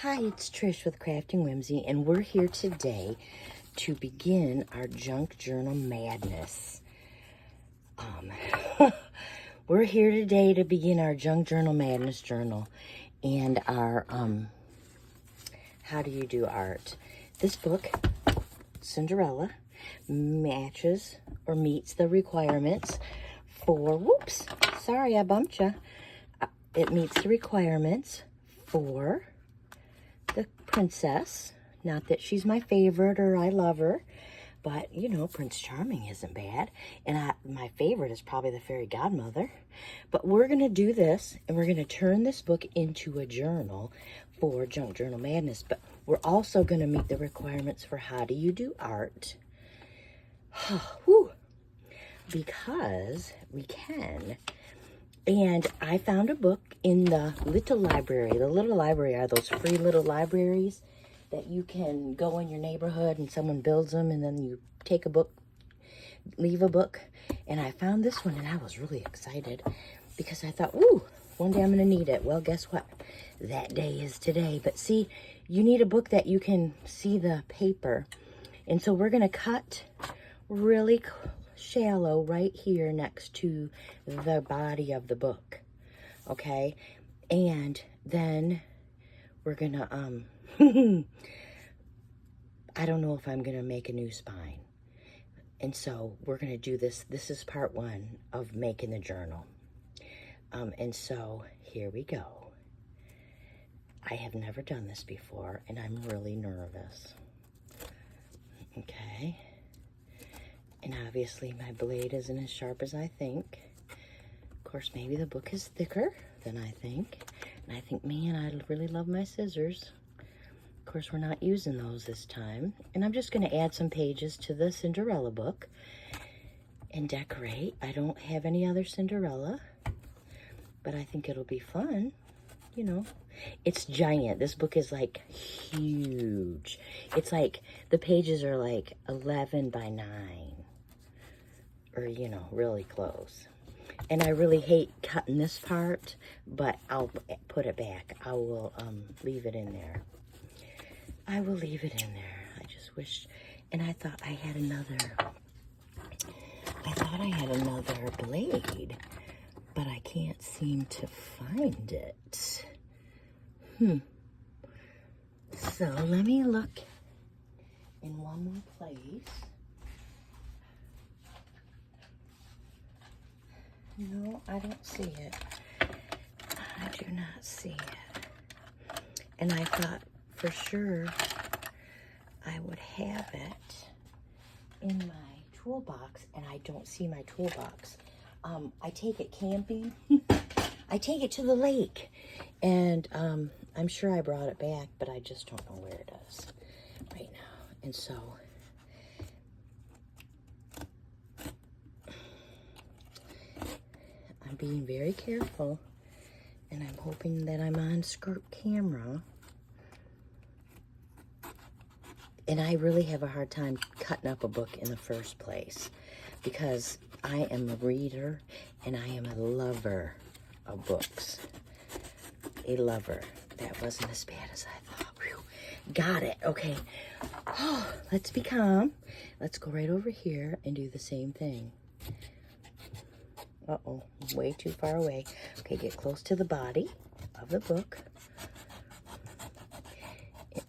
Hi, it's Trish with Crafting Whimsy, and we're here today to begin our junk journal madness. We're here today to begin our junk journal madness journal and our how do you do art. This book, Cinderella, matches or meets the requirements for, whoops, sorry I bumped you. It meets the requirements for the princess. Not that she's my favorite or I love her, but you know, Prince Charming isn't bad. And my favorite is probably the fairy godmother. But we're going to do this, and we're going to turn this book into a journal for Junk Journal Madness. But we're also going to meet the requirements for how do you do art. Whew. Because we can. And I found a book in the little library. The little library are those free little libraries that you can go in your neighborhood and someone builds them, and then you take a book, leave a book. And I found this one, and I was really excited because I thought, ooh, one day I'm going to need it. Well, guess what? That day is today. But see, you need a book that you can see the paper. And so we're going to cut really shallow right here next to the body of the book, okay? And then we're gonna I don't know if I'm gonna make a new spine, and so we're gonna do this. This is part one of making the journal, and so here we go. I have never done this before, and I'm really nervous. Okay. And obviously my blade isn't as sharp as I think. Of course, maybe the book is thicker than I think. And I think, man, I really love my scissors. Of course, we're not using those this time. And I'm just going to add some pages to the Cinderella book and decorate. I don't have any other Cinderella, but I think it'll be fun. You know, it's giant. This book is like huge. It's like the pages are like 11 by 9. Or, you know, really close. And I really hate cutting this part, but I'll put it back. I will leave it in there. I will leave it in there. I just wish, and I thought I had another blade, but I can't seem to find it. So let me look in one more place. No, I don't see it. I do not see it. And I thought for sure I would have it in my toolbox, and I don't see my toolbox. I take it camping. I take it to the lake, and I'm sure I brought it back, but I just don't know where it is right now. And so I'm being very careful, and I'm hoping that I'm on camera. And I really have a hard time cutting up a book in the first place because I am a reader and I am a lover of books. A lover. That wasn't as bad as I thought. Whew. Got it. Okay. Oh, let's be calm. Let's go right over here and do the same thing. Uh-oh, way too far away. Okay, get close to the body of the book.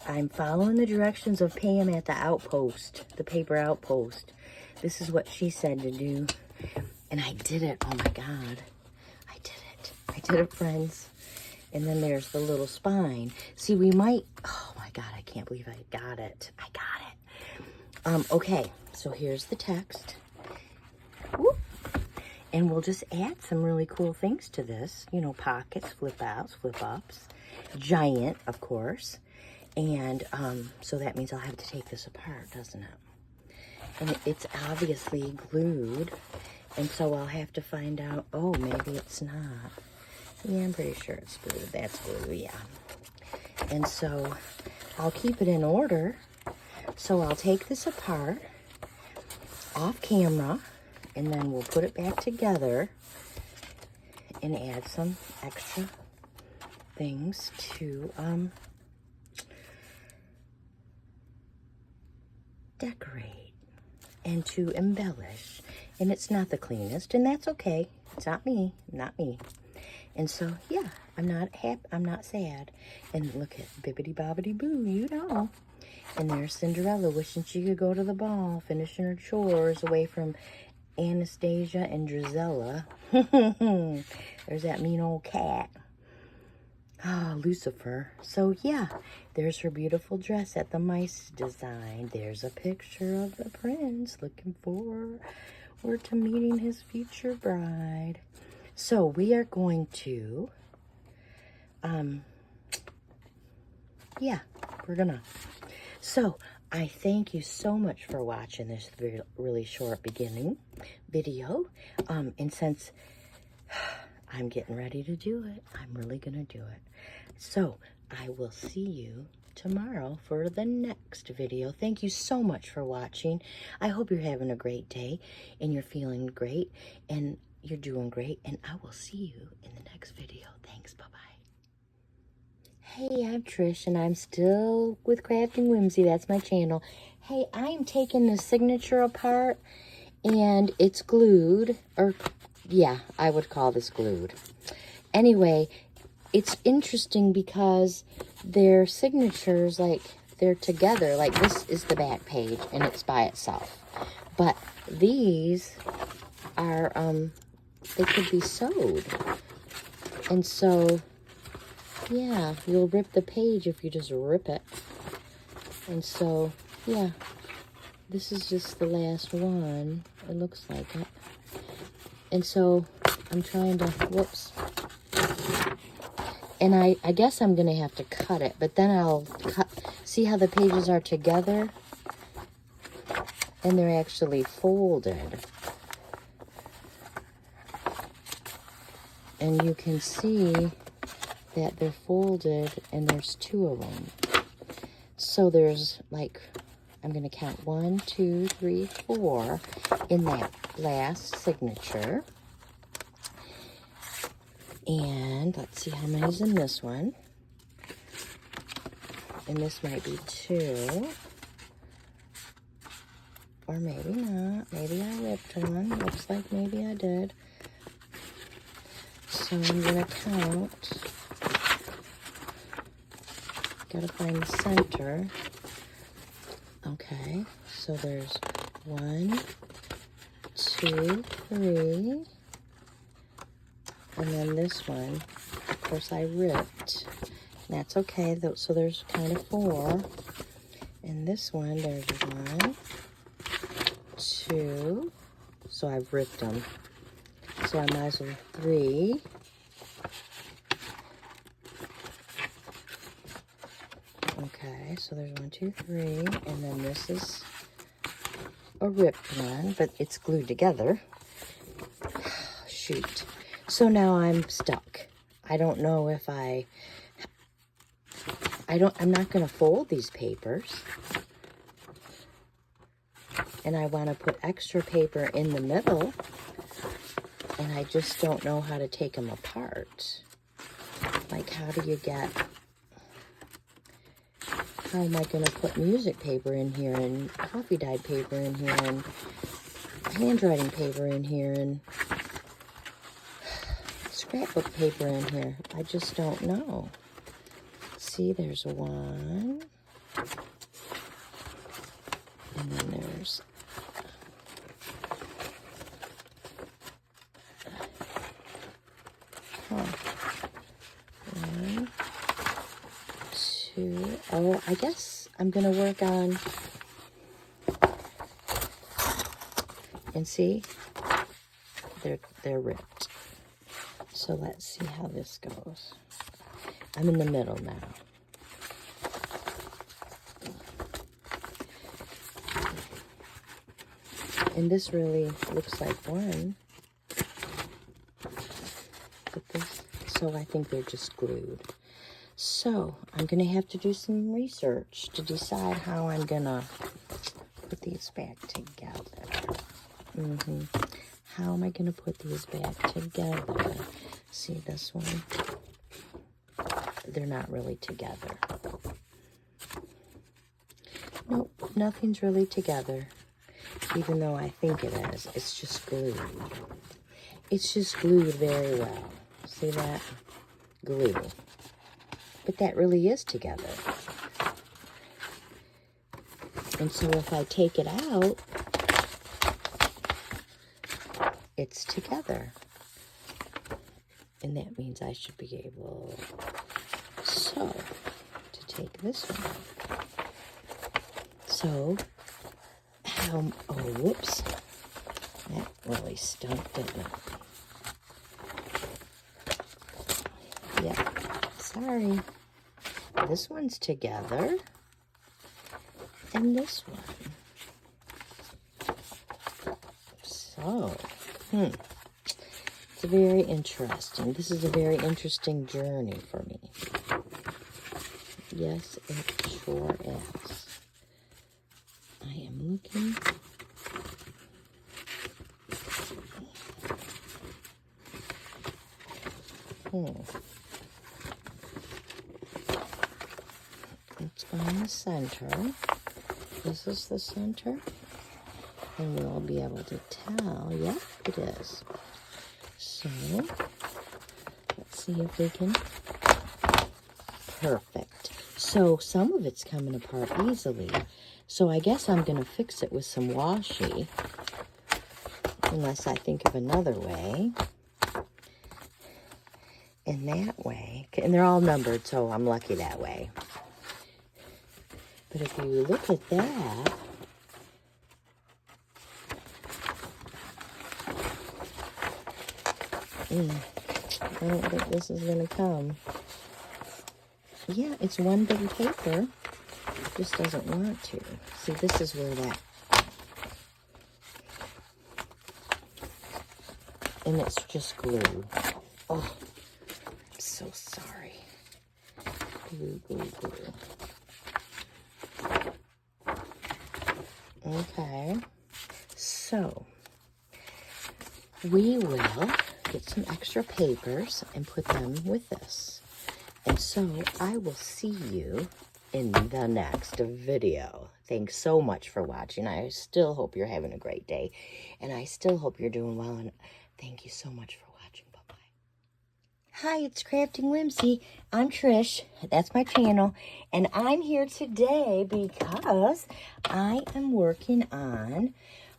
I'm following the directions of Pam at the outpost, the paper outpost. This is what she said to do. And I did it. Oh my God. I did it. I did it, friends. And then there's the little spine. See, we might, oh my God, I can't believe I got it. I got it. Okay, so here's the text. Whoop. And we'll just add some really cool things to this. You know, pockets, flip outs, flip ups. Giant, of course. And so that means I'll have to take this apart, doesn't it? And it's obviously glued. And so I'll have to find out, oh, maybe it's not. Yeah, I'm pretty sure it's glued. That's glue, yeah. And so I'll keep it in order. So I'll take this apart off camera. And then we'll put it back together and add some extra things to decorate and to embellish. And it's not the cleanest, and that's okay. It's not me, not me. And so, yeah, I'm not happy, I'm not sad. And look at Bibbidi Bobbidi Boo, you know. And there's Cinderella wishing she could go to the ball, finishing her chores away from Anastasia and Drizella. There's that mean old cat. Ah, Lucifer. So, yeah, there's her beautiful dress that the mice designed. There's a picture of the prince looking forward to meeting his future bride. So, we are going to, yeah, we're gonna. So, I thank you so much for watching this really short beginning video. And since I'm getting ready to do it, I'm really gonna do it. So, I will see you tomorrow for the next video. Thank you so much for watching. I hope you're having a great day and you're feeling great and you're doing great. And I will see you in the next video. Thanks. Bye-bye. Hey, I'm Trish and I'm still with Crafting Whimsy. That's my channel. Hey, I'm taking the signature apart and it's glued. Or, yeah, I would call this glued. Anyway, it's interesting because their signatures, like, they're together. Like, this is the back page, and it's by itself. But these are, they could be sewed. And so, yeah, you'll rip the page if you just rip it. And so, yeah, this is just the last one. It looks like it. And so, I'm trying to, whoops. And I guess I'm going to have to cut it, but then I'll cut, see how the pages are together? And they're actually folded. And you can see that they're folded, and there's 2 of them. So there's like, I'm going to count 1, 2, 3, 4 in that last signature. And let's see how many's in this one. And this might be 2. Or maybe not. Maybe I ripped one. Looks like maybe I did. So I'm going to count. Gotta find the center. Okay. So there's 1, 2, 3. And then this one, of course, I ripped. That's okay. So there's kind of 4. And this one, there's 1, 2. So I've ripped them. So I might as well 3. Okay, so there's 1, 2, 3. And then this is a ripped one, but it's glued together. Shoot. So now I'm stuck. I don't know if I'm not going to fold these papers. And I want to put extra paper in the middle. And I just don't know how to take them apart. Like, how do you get... How am I going to put music paper in here and coffee dyed paper in here and handwriting paper in here and scrapbook paper in here? I just don't know. See, there's 1. And then there's... Huh. 1, 2... Oh, I guess I'm going to work on... And see? They're ripped. So let's see how this goes. I'm in the middle now. And this really looks like one. But this, so I think they're just glued. So I'm going to have to do some research to decide how I'm going to put these back together. How am I going to put these back together? See this one? They're not really together. Nope. nothing's really together, even though I think it is. It's just glued. It's just glued very well. See that? Glue. But that really is together. And so if I take it out, it's together. And that means I should be able, so, to take this one. So, oh, whoops. That really stunk, didn't it? Yeah, sorry. This one's together. And this one. So, it's very interesting. This is a very interesting journey for me. Yes, it sure is. I am looking. Let's find the center. Is this the center? And we'll be able to tell. Yep, it is. So, let's see if we can. Perfect. So, some of it's coming apart easily. So, I guess I'm going to fix it with some washi. Unless I think of another way. In that way. And they're all numbered, so I'm lucky that way. But if you look at that, I don't think this is going to come. Yeah, it's one big paper. It just doesn't want to. See, this is where that... And it's just glue. Oh, I'm so sorry. Glue, glue, glue. Okay. So, we will get some extra papers and put them with this. And so I will see you in the next video. Thanks so much for watching. I still hope you're having a great day. And I still hope you're doing well. And thank you so much for watching. Bye-bye. Hi, it's Crafting Whimsy. I'm Trish. That's my channel. And I'm here today because I am working on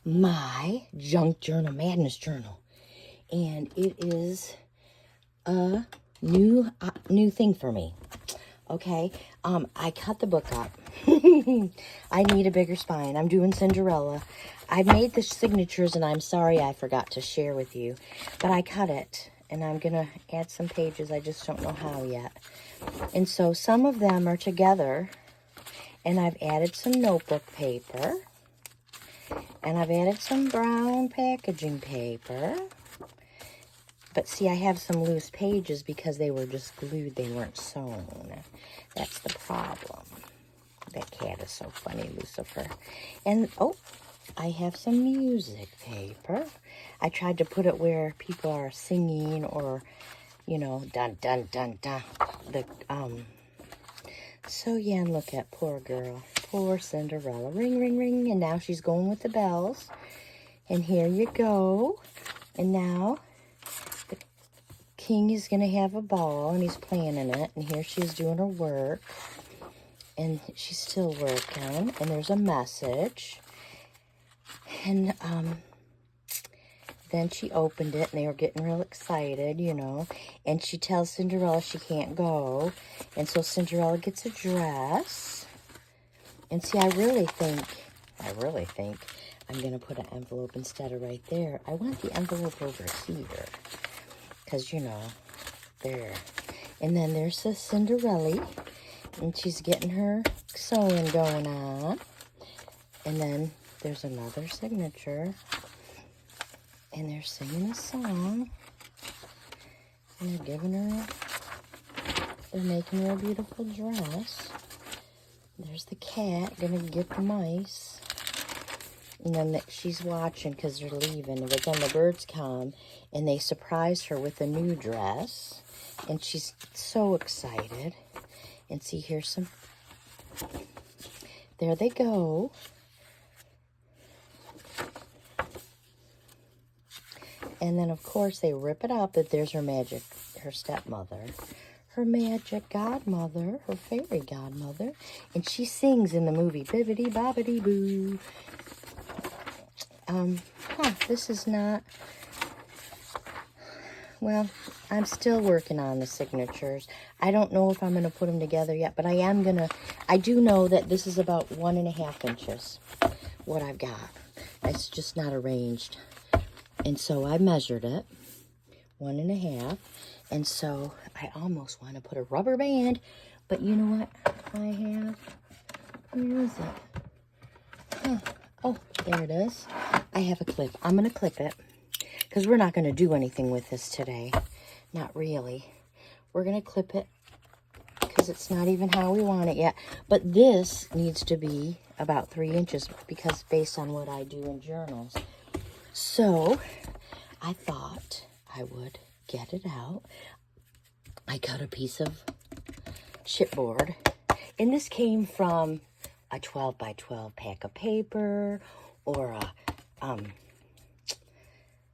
my Junk Journal Madness Journal. And it is a new thing for me. Okay, I cut the book up. I need a bigger spine. I'm doing Cinderella. I made the signatures, and I'm sorry I forgot to share with you. But I cut it, and I'm going to add some pages. I just don't know how yet. And so some of them are together, and I've added some notebook paper. And I've added some brown packaging paper. But see, I have some loose pages because they were just glued. They weren't sewn. That's the problem. That cat is so funny, Lucifer. And, oh, I have some music paper. I tried to put it where people are singing or, you know, dun, dun, dun, dun. So, yeah, and look at poor girl. Poor Cinderella. Ring, ring, ring. And now she's going with the bells. And here you go. And now King is going to have a ball, and he's planning it, and here she's doing her work, and she's still working, and there's a message, and then she opened it, and they were getting real excited, you know, and she tells Cinderella she can't go, and so Cinderella gets a dress, and see, I really think I'm going to put an envelope instead of right there. I want the envelope over here. Because, you know, there. And then there's the Cinderella. And she's getting her sewing going on. And then there's another signature. And they're singing a song. And they're giving her, they're making her a beautiful dress. There's the cat gonna get the mice. And then she's watching because they're leaving. But then the birds come and they surprise her with a new dress. And she's so excited. And see, here's some there they go. And then, of course, they rip it up that there's her stepmother, her magic godmother, her fairy godmother. And she sings in the movie, bibbidi bobbidi boo. This is not, well, I'm still working on the signatures. I don't know if I'm going to put them together yet, but I do know that this is about 1.5 inches, what I've got. It's just not arranged. And so I measured it, 1.5. And so I almost want to put a rubber band, but you know what I have? Where is it? Oh, there it is. I have a clip. I'm going to clip it because we're not going to do anything with this today. Not really. We're going to clip it because it's not even how we want it yet. But this needs to be about 3 inches because based on what I do in journals. So I thought I would get it out. I cut a piece of chipboard, and this came from a 12 by 12 pack of paper or a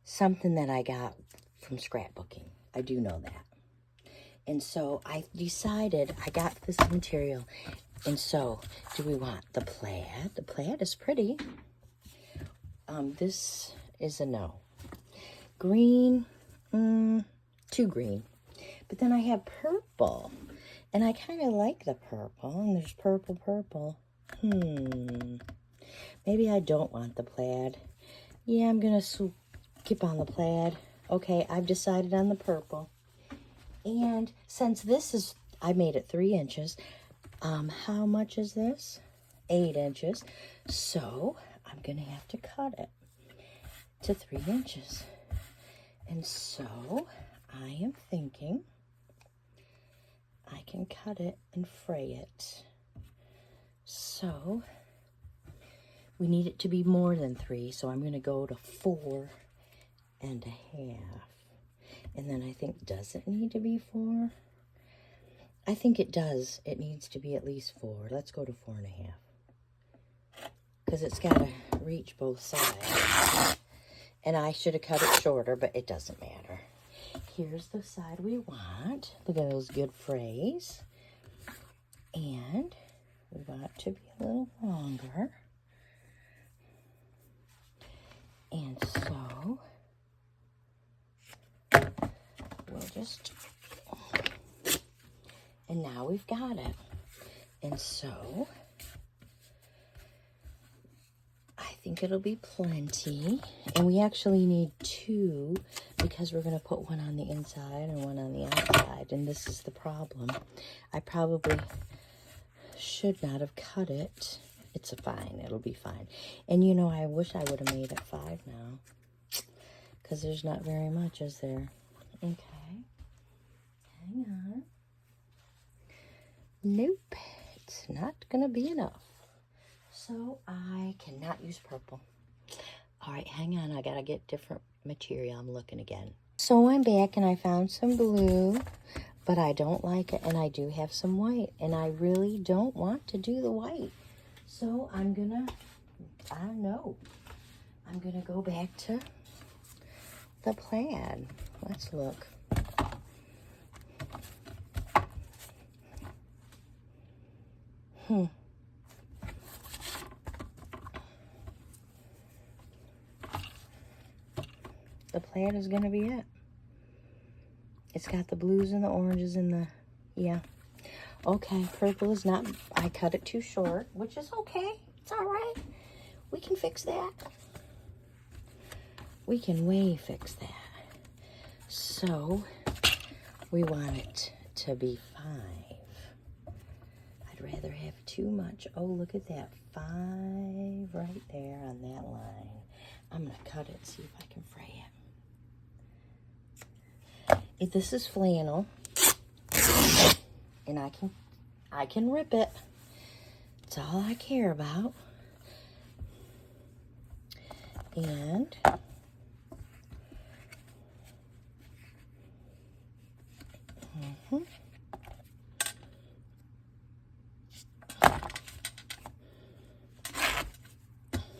something that I got from scrapbooking. I do know that. And so I decided I got this material. And so do we want the plaid? The plaid is pretty. This is a no. Green, too green. But then I have purple. And I kind of like the purple. And there's purple. Maybe I don't want the plaid. Yeah, I'm going to skip on the plaid. Okay, I've decided on the purple. And since this is, I made it 3 inches. How much is this? 8 inches. So I'm going to have to cut it to 3 inches. And so I am thinking I can cut it and fray it. So we need it to be more than 3, so I'm going to go to 4.5. And then I think, does it need to be 4? I think it does. It needs to be at least 4. Let's go to 4.5. Because it's got to reach both sides. And I should have cut it shorter, but it doesn't matter. Here's the side we want. Look at those good frays. And we want it to be a little longer. And so we'll just, and now we've got it. And so I think it'll be plenty. And we actually need 2 because we're going to put one on the inside and one on the outside. And this is the problem. I probably should not have cut it. It's fine. It'll be fine. And you know, I wish I would have made it 5 now. Because there's not very much, is there? Okay. Hang on. Nope. It's not going to be enough. So I cannot use purple. All right, hang on. I got to get different material. I'm looking again. So I'm back and I found some blue, but I don't like it. And I do have some white. And I really don't want to do the white. So I'm going to, I don't know. I'm going to go back to the plaid. Let's look. The plaid is going to be it. It's got the blues and the oranges and the, yeah. Okay, purple is not, I cut it too short, which is okay. It's all right. We can fix that. We can way fix that. So, we want it to be 5. I'd rather have too much. Oh, look at that. 5 right there on that line. I'm going to cut it, see if I can fray it. If this is flannel, and I can rip it. It's all I care about. And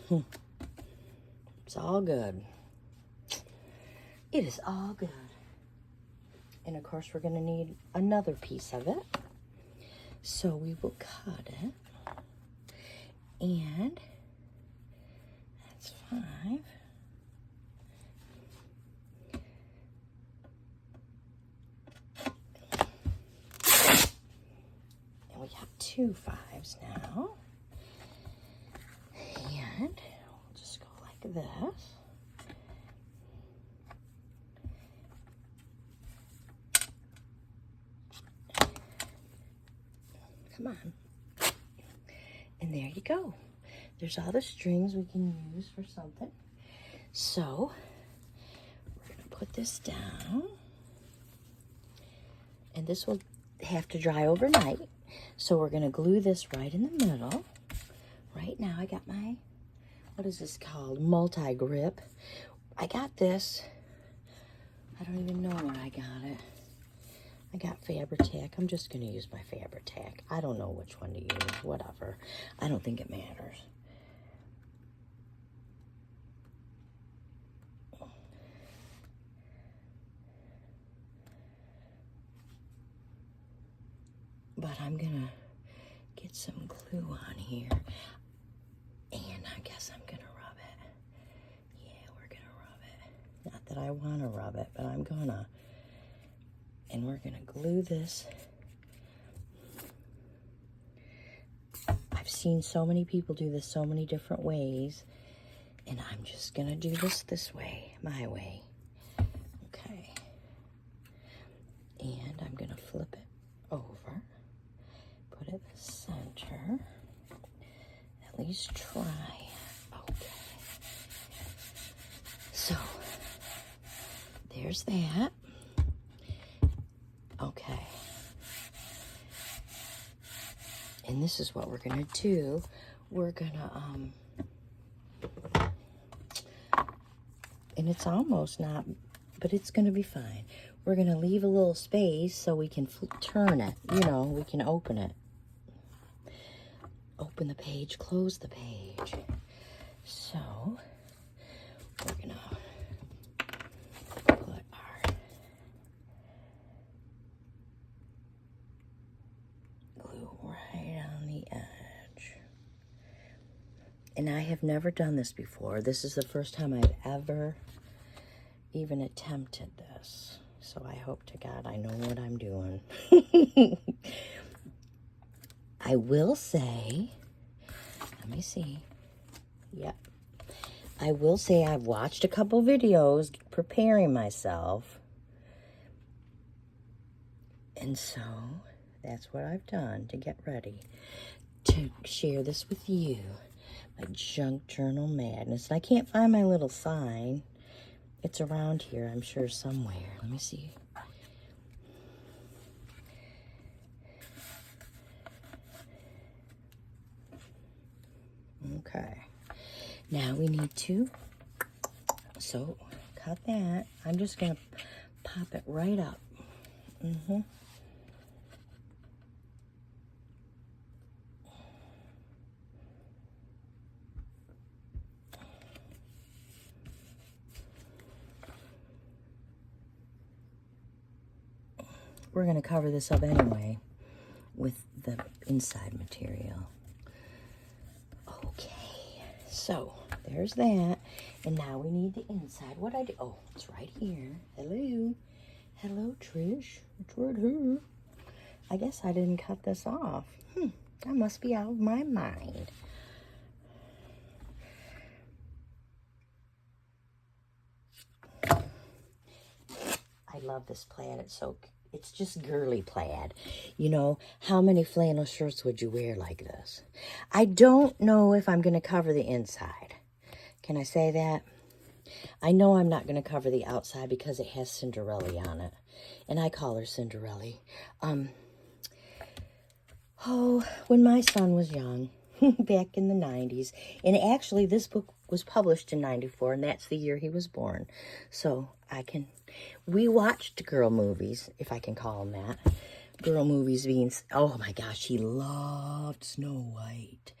It's all good. It is all good. And of course, we're going to need another piece of it. So we will cut it. And that's 5. And we got 2 5s now. And we'll just go like this. Come on. And there you go. There's all the strings we can use for something. So, we're going to put this down. And this will have to dry overnight. So we're going to glue this right in the middle. Right now, I got my, what is this called? Multi-grip. I got this. I don't even know where I got it. I got Fabri-Tac. I'm just going to use my Fabri-Tac. I don't know which one to use. Whatever. I don't think it matters. But I'm going to get some glue on here. And I guess I'm going to rub it. Yeah, we're going to rub it. Not that I want to rub it, but I'm going to. And we're going to glue this. I've seen so many people do this so many different ways. And I'm just going to do this way, my way. Okay. And I'm going to flip it over. Put it in the center. At least try. Okay. So, there's that. Okay. And this is what we're going to do. We're going to, and it's almost not, but it's going to be fine. We're going to leave a little space so we can turn it. You know, we can open it. Open the page, close the page. So, we're going to put our glue right on the edge. And I have never done this before. This is the first time I've ever even attempted this. So I hope to God I know what I'm doing. I will say, let me see. Yep. I will say I've watched a couple videos preparing myself. And so that's what I've done to get ready to share this with you. My junk journal madness. And I can't find my little sign. It's around here, I'm sure, somewhere. Let me see. Okay. Now we need to, so cut that. I'm just going to pop it right up. We're going to cover this up anyway with the inside material. Okay, so there's that. And now we need the inside. What I do? Oh, it's right here. Hello. Hello, Trish. It's right here. I guess I didn't cut this off. I must be out of my mind. I love this plaid. It's just girly plaid. You know, how many flannel shirts would you wear like this? I don't know if I'm going to cover the inside. Can I say that? I know I'm not going to cover the outside because it has Cinderella on it. And I call her Cinderella. When my son was young, back in the 90s. And actually, this book was published in 94, and that's the year he was born. So we watched girl movies, if I can call them that, girl movies being, oh my gosh, he loved Snow White.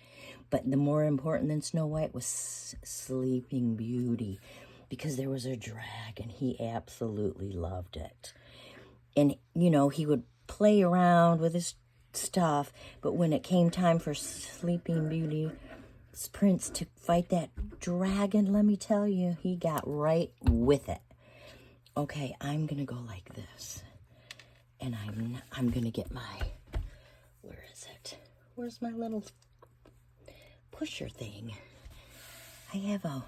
But the more important than Snow White was Sleeping Beauty, because there was a dragon. He absolutely loved it. And, you know, he would play around with his stuff, but when it came time for Sleeping Beauty's prince to fight that dragon, let me tell you, he got right with it. Okay, I'm going to go like this. And I'm going to get my, where is it? Where's my little pusher thing? I have a,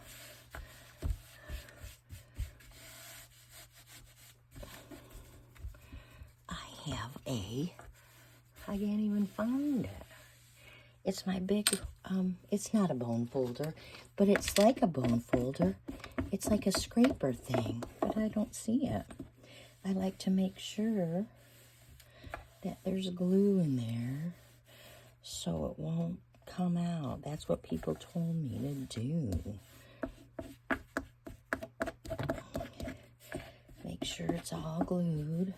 I can't even find it. It's my big, it's not a bone folder, but it's like a bone folder. It's like a scraper thing, but I don't see it. I like to make sure that there's glue in there so it won't come out. That's what people told me to do. Make sure it's all glued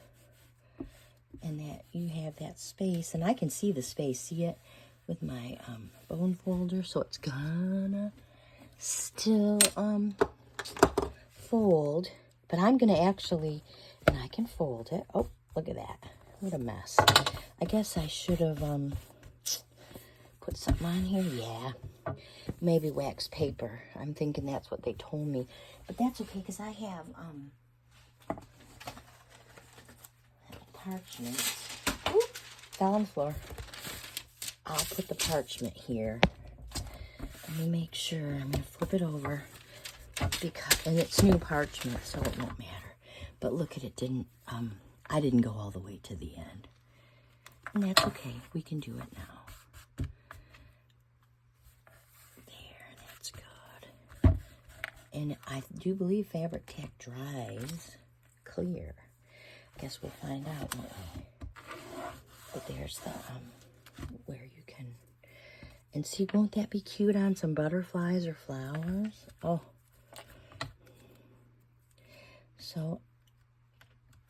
and that you have that space. And I can see the space, see it with my bone folder, so it's gonna still fold. But I'm gonna actually, and I can fold it. Oh, look at that. What a mess. I guess I should have put something on here. Yeah, maybe wax paper. I'm thinking that's what they told me. But that's okay, because I have parchment. Ooh, fell on the floor. I'll put the parchment here. Let me make sure. I'm going to flip it over. And it's new parchment, so it won't matter. But look at it, I didn't go all the way to the end. And that's okay. We can do it now. There, that's good. And I do believe fabric tack dries clear. Guess we'll find out, won't we? But there's the, where you can, and see, won't that be cute on some butterflies or flowers? Oh. So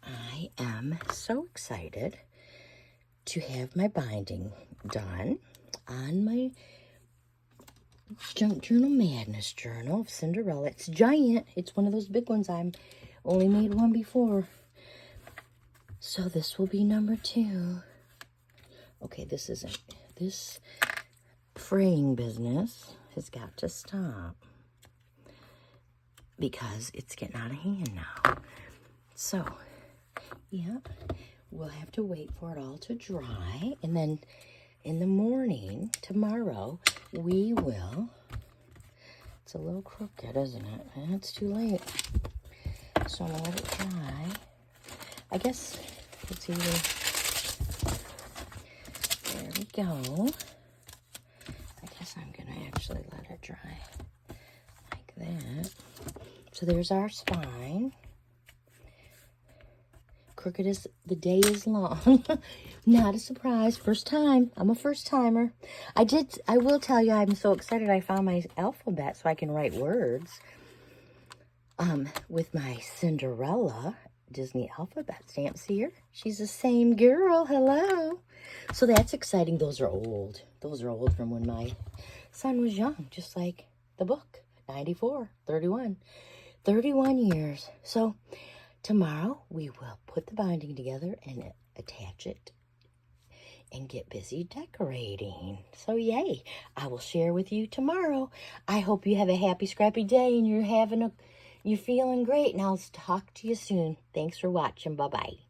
I am so excited to have my binding done on my Junk Journal Madness journal of Cinderella. It's giant. It's one of those big ones. I only made one before. So this will be number 2. Okay, this fraying business has got to stop because it's getting out of hand now. So, yeah, we'll have to wait for it all to dry. And then in the morning, tomorrow, we will, it's a little crooked, isn't it? And it's too late. So I'm going to let it dry. I guess it's either, there we go. I guess I'm going to actually let it dry like that. So there's our spine. Crooked as the day is long. Not a surprise. First time. I'm a first timer. I will tell you, I'm so excited I found my alphabet so I can write words. With my Cinderella Disney alphabet stamps here. She's the same girl. Hello. So that's exciting. Those are old. Those are old from when my son was young, just like the book. 94, 31. 31 years. So tomorrow we will put the binding together and attach it and get busy decorating. So yay. I will share with you tomorrow. I hope you have a happy, scrappy day and you're feeling great, and I'll talk to you soon. Thanks for watching. Bye-bye.